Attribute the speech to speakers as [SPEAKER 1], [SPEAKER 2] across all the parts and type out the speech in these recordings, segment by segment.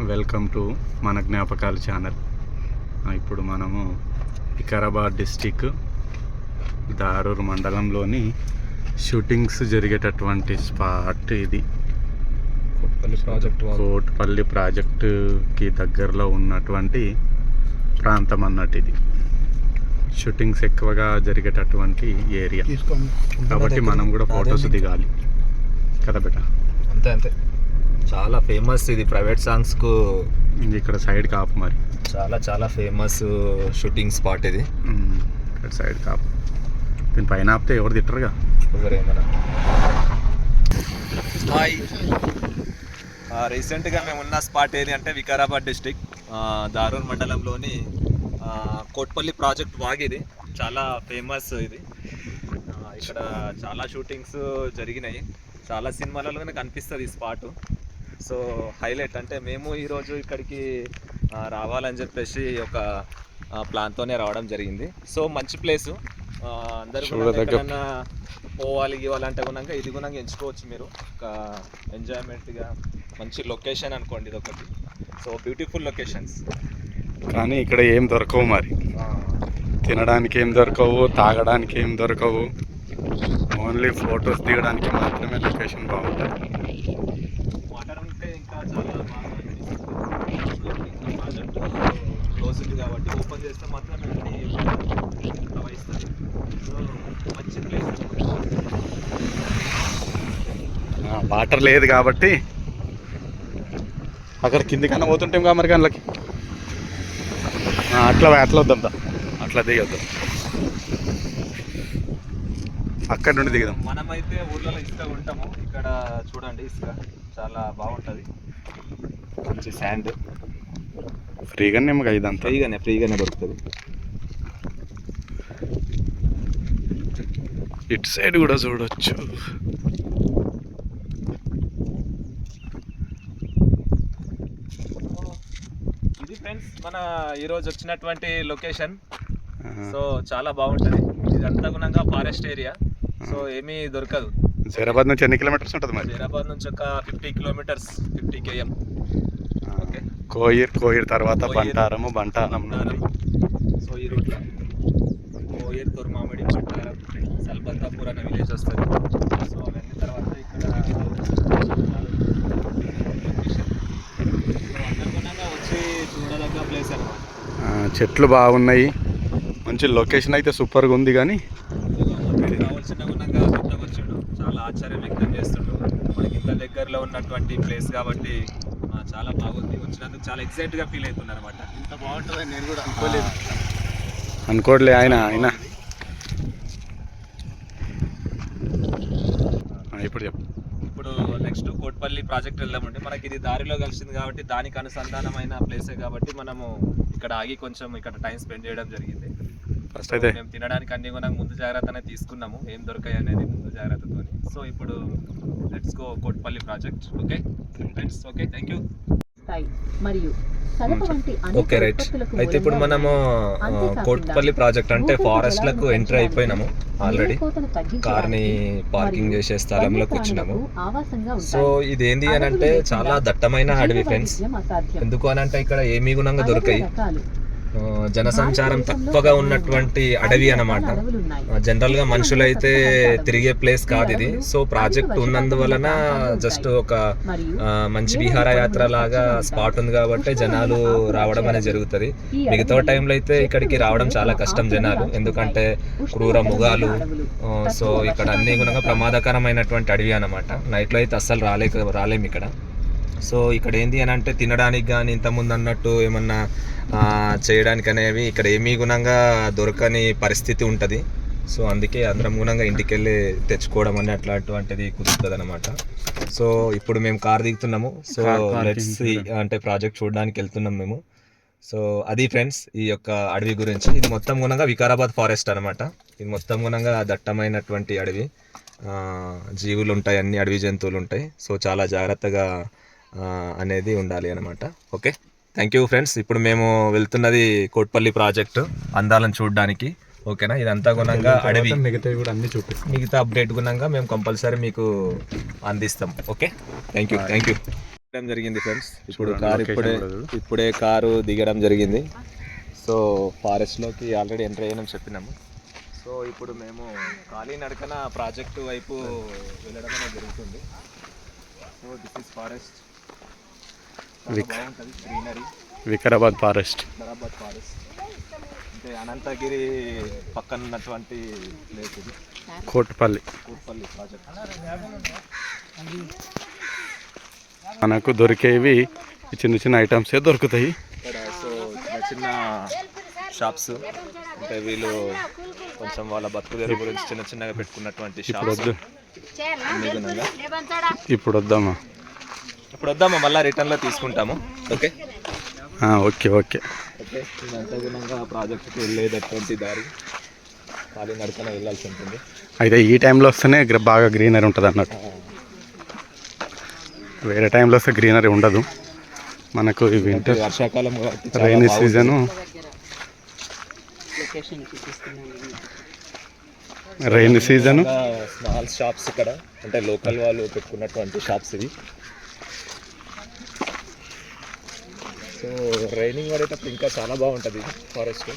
[SPEAKER 1] Welcome to మన జ్ఞాపకాల channel. ఇప్పుడు మనము వికారాబాద్ డిస్టిక్ దారూర్ మండలంలోని షూటింగ్స్ జరిగేటటువంటి స్పాట్ ఇది. కోట్పల్లి ప్రాజెక్టుకి దగ్గరలో ఉన్నటువంటి ప్రాంతం అన్నట్టు ఇది. షూటింగ్స్ ఎక్కువగా జరిగేటటువంటి ఏరియా కాబట్టి మనం కూడా ఫొటోస్ దిగాలి కదా బేట.
[SPEAKER 2] అంతే అంతే, చాలా ఫేమస్ ఇది ప్రైవేట్ సాంగ్స్కు.
[SPEAKER 1] ఇక్కడ సైడ్ కాపు మరి
[SPEAKER 2] చాలా చాలా ఫేమస్ షూటింగ్ స్పాట్ ఇది.
[SPEAKER 1] ఇక్కడ సైడ్ కాపు, దీని పైన ఆపితే ఎవరు తిట్టరుగా.
[SPEAKER 2] ఎవరేమన్నా రీసెంట్గా మేము ఉన్న స్పాట్ ఏది అంటే వికారాబాద్ డిస్టిక్ దారూర్ మండలంలోని కోట్పల్లి ప్రాజెక్ట్ వాగ్. ఇది చాలా ఫేమస్ ఇది. ఇక్కడ చాలా షూటింగ్స్ జరిగినాయి, చాలా సినిమాలలోనే కనిపిస్తుంది ఈ స్పాటు. సో హైలైట్ అంటే మేము ఈరోజు ఇక్కడికి రావాలని చెప్పేసి ఒక ప్లాన్తోనే రావడం జరిగింది. సో మంచి ప్లేసు, అందరూ ఎక్కడన్నా పోవాలి ఇవ్వాలంటే కొన్నాక ఇది కొన్నాక ఎంచుకోవచ్చు మీరు. ఒక ఎంజాయ్మెంట్గా మంచి లొకేషన్ అనుకోండి ఇది ఒకటి. So beautiful locations.
[SPEAKER 1] కానీ ఇక్కడ ఏం దొరకవు మరి, తినడానికి ఏం దొరకవు, తాగడానికి ఏం దొరకవు. ఓన్లీ ఫొటోస్ దిగడానికి మాత్రమే లొకేషన్ బాగుంటుంది.
[SPEAKER 2] వాటర్ ఉంటే ఇంకా చాలా బాగా క్లోజ్ ఉంది కాబట్టి ఓపెన్ చేస్తే మాత్రం ప్రవహిస్తుంది. సో మంచి ప్లేస్.
[SPEAKER 1] వాటర్ లేదు కాబట్టి అక్కడ కింది కన్నా పోతుంటాం కదా మరి. కళ్ళకి అట్లా వద్దాం, అట్లా దిగొద్దాం, అక్కడ నుండి దిగుదాం.
[SPEAKER 2] మనమైతే ఊర్లలో ఇసుక ఉంటాము, ఇక్కడ చూడండి ఇసుక చాలా బాగుంటుంది. మంచి శాండ్
[SPEAKER 1] ఫ్రీగానే ఇదంతా
[SPEAKER 2] ఫ్రీగానే దొరుకుతుంది.
[SPEAKER 1] ఇటు సైడ్ కూడా చూడవచ్చు.
[SPEAKER 2] ఇది ఫ్రెండ్స్ మన ఈరోజు వచ్చినటువంటి లొకేషన్. సో చాలా బాగుంటుంది. ఇదంతా గుణంగా ఫారెస్ట్ ఏరియా, సో ఏమీ దొరకదు.
[SPEAKER 1] జైరాబాద్ నుంచి ఎన్ని కిలోమీటర్స్ ఉంటుంది మరి?
[SPEAKER 2] జైరాబాద్ నుంచి ఒక 50 కిలోమీటర్స్, 50 km. ఓకే,
[SPEAKER 1] కోయిర్ తర్వాత బంటారం.
[SPEAKER 2] సో ఈ రూట్లో కోయిర్, తుర్మామిడి, బంటారం, సల్బంతాపూర్ అనే విలేజ్ వస్తుంది. సో అవన్నీ తర్వాత ఇక్కడ అనుగుణంగా వచ్చి చూడదగ్గ ప్లేస్ అనమాట.
[SPEAKER 1] చెట్లు బాగున్నాయి, మంచి లొకేషన్ అయితే సూపర్గా ఉంది. కానీ
[SPEAKER 2] కావాల్సిన గుణంగా వచ్చాడు, చాలా ఆశ్చర్యం వ్యక్తం చేస్తుండు. మనకి ఇంత దగ్గరలో ఉన్నటువంటి ప్లేస్ కాబట్టి చాలా బాగుంది. వచ్చినందుకు చాలా ఎక్సైట్గా ఫీల్ అవుతుంది అనమాట. ఇంత బాగుంటుందని నేను కూడా
[SPEAKER 1] అనుకోవట్లే ఆయన.
[SPEAKER 2] ఇప్పుడు నెక్స్ట్ కోట్పల్లి ప్రాజెక్ట్ వెళ్దామండి. మనకి ఇది దారిలో కలిసింది కాబట్టి దానికి అనుసంధానమైన ప్లేసే కాబట్టి మనము ఇక్కడ ఆగి కొంచెం ఇక్కడ టైం స్పెండ్ చేయడం జరిగింది.
[SPEAKER 1] ఫస్ట్ అయితే
[SPEAKER 2] మేము తినడానికి అన్ని కూడా ముందు జాగ్రత్తనే తీసుకున్నాము, ఏం దొరకాయి అనేది ముందు జాగ్రత్తతో. సో ఇప్పుడు let's go Kotpalli project. Okay friends, okay, thank you. Okay right. అయితే ఇప్పుడు మనము కోట్పల్లి ప్రాజెక్ట్ అంటే ఫారెస్ట్లకు ఎంట్రీ అయిపోయినాము ఆల్రెడీ. కార్ని పార్కింగ్ చేసే స్థలంలోకి వచ్చినాము. సో ఇదేంది అని అంటే చాలా దట్టమైన అడవి ఫ్రెండ్స్. ఎందుకు అని అంటే ఇక్కడ ఏమీ గుణంగా దొరికాయి. జనసంచారం తక్కువగా ఉన్నటువంటి అడవి అన్నమాట. జనరల్ గా మనుషులైతే తిరిగే ప్లేస్ కాదు ఇది. సో ప్రాజెక్ట్ ఉన్నందువలన జస్ట్ ఒక మంచి విహారయాత్ర లాగా స్పాట్ ఉంది కాబట్టి జనాలు రావడం అనేది జరుగుతుంది. మిగతా టైంలో అయితే ఇక్కడికి రావడం చాలా కష్టం జనాలు, ఎందుకంటే క్రూర మృగాలు. సో ఇక్కడ అన్ని గుణంగా ప్రమాదకరమైనటువంటి అడవి అన్నమాట. నైట్లో అయితే అస్సలు రాలేము ఇక్కడ. సో ఇక్కడ ఏంది అని అంటే తినడానికి కానీ ఇంతకుముందు అన్నట్టు ఏమన్నా చేయడానికి అనేవి ఇక్కడ ఏమీ గుణంగా దొరకని పరిస్థితి ఉంటుంది. సో అందుకే అందరం గుణంగా ఇంటికి వెళ్ళి తెచ్చుకోవడం అని అట్లాంటిది కుదురుతుంది అనమాట. సో ఇప్పుడు మేము కార్ దిగుతున్నాము. సో లెట్స్ సీ అంటే ప్రాజెక్ట్ చూడడానికి వెళ్తున్నాం మేము. సో అది ఫ్రెండ్స్ ఈ యొక్క అడవి గురించి. ఇది మొత్తం గుణంగా వికారాబాద్ ఫారెస్ట్ అనమాట. ఇది మొత్తం గుణంగా దట్టమైనటువంటి అడవి. జీవులు ఉంటాయి, అన్ని అడవి జంతువులు ఉంటాయి. సో చాలా జాగ్రత్తగా అనేది ఉండాలి అనమాట. Okay, thank you friends. ఇప్పుడు మేము వెళ్తున్నది కోట్పల్లి ప్రాజెక్టు అందాలను చూడడానికి. ఓకేనా, ఇదంతా గుణంగా అడవి. మిగతా అప్డేట్ గుణంగా మేము కంపల్సరీ మీకు అందిస్తాం. Okay, thank you. దిగడం జరిగింది ఫ్రెండ్స్. ఇప్పుడు
[SPEAKER 1] చూడండి,
[SPEAKER 2] కారు
[SPEAKER 1] location కూడా చూడు.
[SPEAKER 2] ఇప్పుడే కారు దిగడం జరిగింది. సో ఫారెస్ట్లోకి ఆల్రెడీ ఎంటర్ అయ్యానని చెప్పినాము. సో ఇప్పుడు మేము కాలినడకన ప్రాజెక్టు వైపు వెళ్ళడం అనేది జరుగుతుంది. సో దిస్ ఇస్ ఫారెస్ట్, బాగుంటుంది greenery.
[SPEAKER 1] Vikarabad forest.
[SPEAKER 2] Vikarabad forest అంటే అనంతగిరి పక్కన ఉన్నటువంటి ప్లేస్ ఇది,
[SPEAKER 1] కోట్పల్లి.
[SPEAKER 2] కూర్పల్లి ప్రాజెక్ట్.
[SPEAKER 1] మనకు దొరికేవి ఈ చిన్న చిన్న ఐటమ్సే దొరుకుతాయి.
[SPEAKER 2] ఇక్కడ సో చిన్న చిన్న షాప్స్ అంటే వీళ్ళు కొంచెం వాళ్ళ బతుకుదేరు గురించి చిన్న చిన్నగా పెట్టుకున్నటువంటి
[SPEAKER 1] ఇప్పుడు
[SPEAKER 2] షాప్స్.
[SPEAKER 1] వద్దు, ఇప్పుడు వద్దామా?
[SPEAKER 2] ఇప్పుడు వద్దామా, మళ్ళీ రిటర్న్లో తీసుకుంటాము. Okay
[SPEAKER 1] okay okay.
[SPEAKER 2] ఓకే, నేను అంతగుణంగా ప్రాజెక్ట్కి వెళ్ళేటటువంటి దారి కాలినడకన వెళ్ళాల్సి ఉంటుంది.
[SPEAKER 1] అయితే ఈ టైంలో వస్తేనే బాగా గ్రీనరీ ఉంటుంది అన్నట్టు. వేరే టైంలో వస్తే గ్రీనరీ ఉండదు మనకు. ఈ వింటర్
[SPEAKER 2] వర్షాకాలం కాబట్టి
[SPEAKER 1] rainy season, rainy season.
[SPEAKER 2] Small shops ఇక్కడ అంటే లోకల్ వాళ్ళు పెట్టుకున్నటువంటి షాప్స్ ఇవి. సో రైనింగ్ పడేటప్పుడు ఇంకా చాలా బాగుంటుంది ఫారెస్ట్.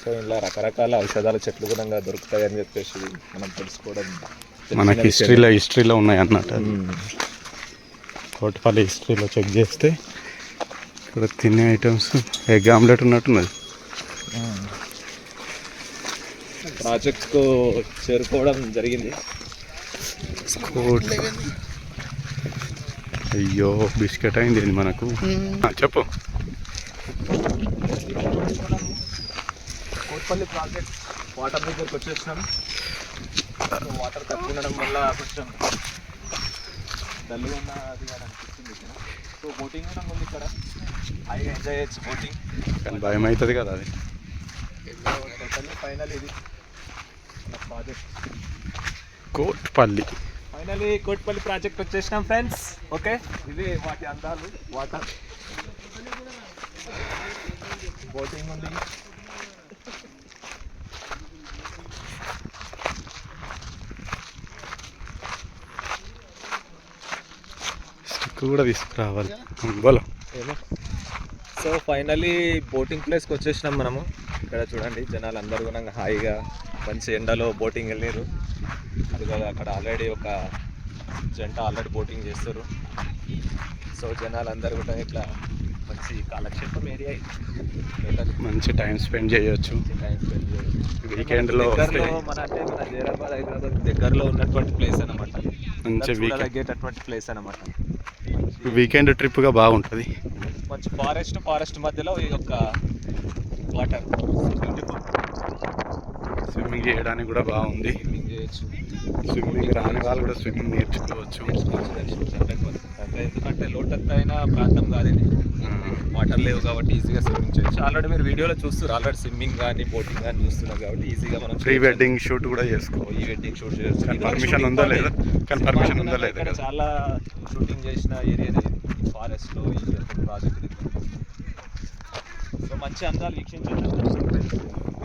[SPEAKER 2] సో ఇలా రకరకాల ఔషధాల చెట్లు కూడా దొరుకుతాయని చెప్పేసి మనం తెలుసుకోవడం
[SPEAKER 1] మనకి హిస్టరీలో ఉన్నాయి అన్నట్టు. కోటపల్లి హిస్టరీలో చెక్ చేస్తే ఇక్కడ తినే ఐటమ్స్ ఎగ్ ఆమ్లెట్ ఉన్నట్టున్నది.
[SPEAKER 2] ప్రాజెక్ట్కు చేరుకోవడం జరిగింది.
[SPEAKER 1] అయ్యో బిస్కెట్ అయింది ఇది మనకు. చెప్పు.
[SPEAKER 2] కోట్పల్లి ప్రాజెక్ట్ వాటర్ దగ్గరకు వచ్చేసినాం. వాటర్ తక్కువ ఉండడం వల్ల కొంచెం డల్గా ఉన్నది అని అనిపిస్తుంది ఇక్కడ. సో బోటింగ్ కూడా ఉంది ఇక్కడ, హాయిగా ఎంజాయ్ చేయొచ్చు బోటింగ్.
[SPEAKER 1] కానీ భయం అవుతుంది కదా అది.
[SPEAKER 2] టోటల్లీ ఫైనల్ ఇది project
[SPEAKER 1] Kotpalli.
[SPEAKER 2] Finally Kotpalli project వచ్చేసినాం ఫ్రెండ్స్. ఓకే, ఇవి వాటి అందాలు. వాటర్ బోటింగ్ ఉంది.
[SPEAKER 1] స్టిక్ కూడా తీసుకురావాలి. బోలో.
[SPEAKER 2] సో ఫైనలీ బోటింగ్ ప్లేస్కి వచ్చేసినాం మనము. ఇక్కడ చూడండి జనాలు అందరూ కూడా హాయిగా మంచి ఎండలో బోటింగ్ వెళ్ళారు. అదిగా అక్కడ ఆల్రెడీ ఒక జంట ఆల్రెడీ బోటింగ్ చేస్తారు. సో జనాలు అందరూ కూడా ఇట్లా మంచి కాలక్షేపం ఏరియా,
[SPEAKER 1] మంచి టైం స్పెండ్ చేయొచ్చు.
[SPEAKER 2] టైం స్పెండ్ చేయొచ్చు.
[SPEAKER 1] వీకెండ్లో
[SPEAKER 2] మన అంటే మన జైరాబాద్ హైదరాబాద్ దగ్గరలో ఉన్నటువంటి ప్లేస్ అనమాట.
[SPEAKER 1] మంచి
[SPEAKER 2] తగ్గేటటువంటి ప్లేస్ అనమాట.
[SPEAKER 1] వీకెండ్ ట్రిప్గా బాగుంటుంది.
[SPEAKER 2] మంచి ఫారెస్ట్ మధ్యలో ఈ యొక్క వాటర్,
[SPEAKER 1] స్విమ్మింగ్ చేయడానికి కూడా బాగుంది.
[SPEAKER 2] స్విమ్మింగ్ చేయొచ్చు.
[SPEAKER 1] స్విమ్మింగ్ రాని వాళ్ళు కూడా స్విమ్మింగ్ నేర్చుకోవచ్చు.
[SPEAKER 2] అంటే ఎందుకంటే లోతట్టు అయిన ప్రాంతం కాదు ఇది, వాటర్ లేవు కాబట్టి ఈజీగా స్విమ్మింగ్ చేయొచ్చు. ఆల్రెడీ మీరు వీడియోలో చూస్తారు, ఆల్రెడీ స్విమ్మింగ్ కానీ బోటింగ్ కానీ చూస్తున్నారు కాబట్టి ఈజీగా మనం
[SPEAKER 1] ప్రీ వెడ్డింగ్ షూట్ కూడా చేసుకోవచ్చు.
[SPEAKER 2] ఈ వెడ్డింగ్ షూట్ చేయొచ్చు.
[SPEAKER 1] పర్మిషన్ ఉందా లేదా? కానీ పర్మిషన్ ఉందా లేదా కదా?
[SPEAKER 2] చాలా షూటింగ్ చేసిన ఏరియా ఫారెస్ట్లో ఈ ప్రాజెక్ట్ దగ్గర. సో మంచి అందాలు వీక్షించవచ్చు.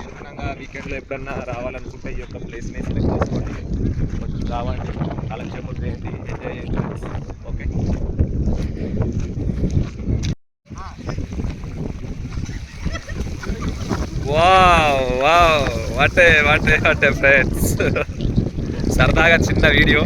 [SPEAKER 2] విధంగా వీకెండ్లో ఎప్పుడన్నా రావాలనుకుంటే ఈ యొక్క ప్లేస్ని సెలెక్ట్ చేసుకోండి, కొంచెం రావండి, కాలక్షేపం చేయండి, ఎంజాయ్ చేయండి. ఓకే, వాట్ ఫ్రెండ్స్, సరదాగా చిన్న వీడియో.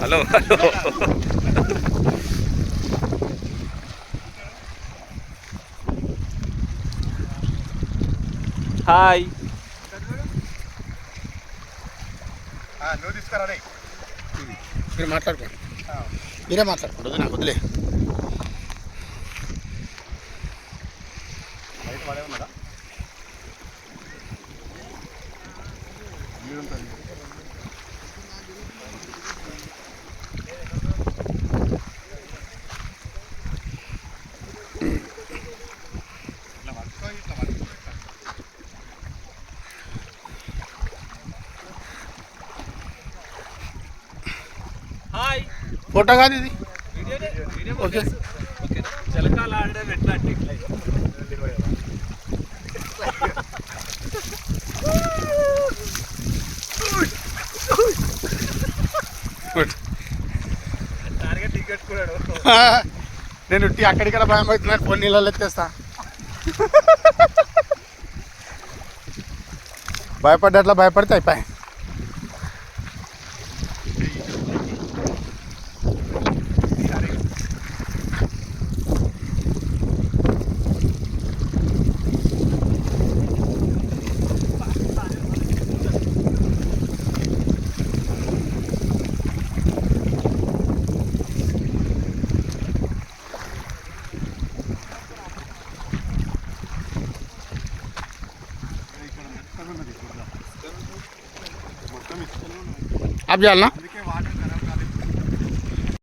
[SPEAKER 2] Hello hi.
[SPEAKER 3] నువ్వు తీసుకురా, మీరు మాట్లాడుకోండి, మీరే మాట్లాడుకోండి, నాకు వదిలే.
[SPEAKER 2] హాయ్
[SPEAKER 3] ఫోటో కాదు ఇది.
[SPEAKER 2] Video
[SPEAKER 3] okay.
[SPEAKER 2] ఓకేనా చిలకాలు ఆడడం ఎట్లా అంటే ఇట్లా
[SPEAKER 3] గుడ్.
[SPEAKER 2] టార్గెట్ టికెట్ కూడా
[SPEAKER 3] నేను అక్కడిక్కడ భయం అవుతున్నాను, ఫోన్ నీళ్ళలో ఎత్తేస్తా. భయపడ్డట్లా భయపడితే అయిపోయి. आप जालना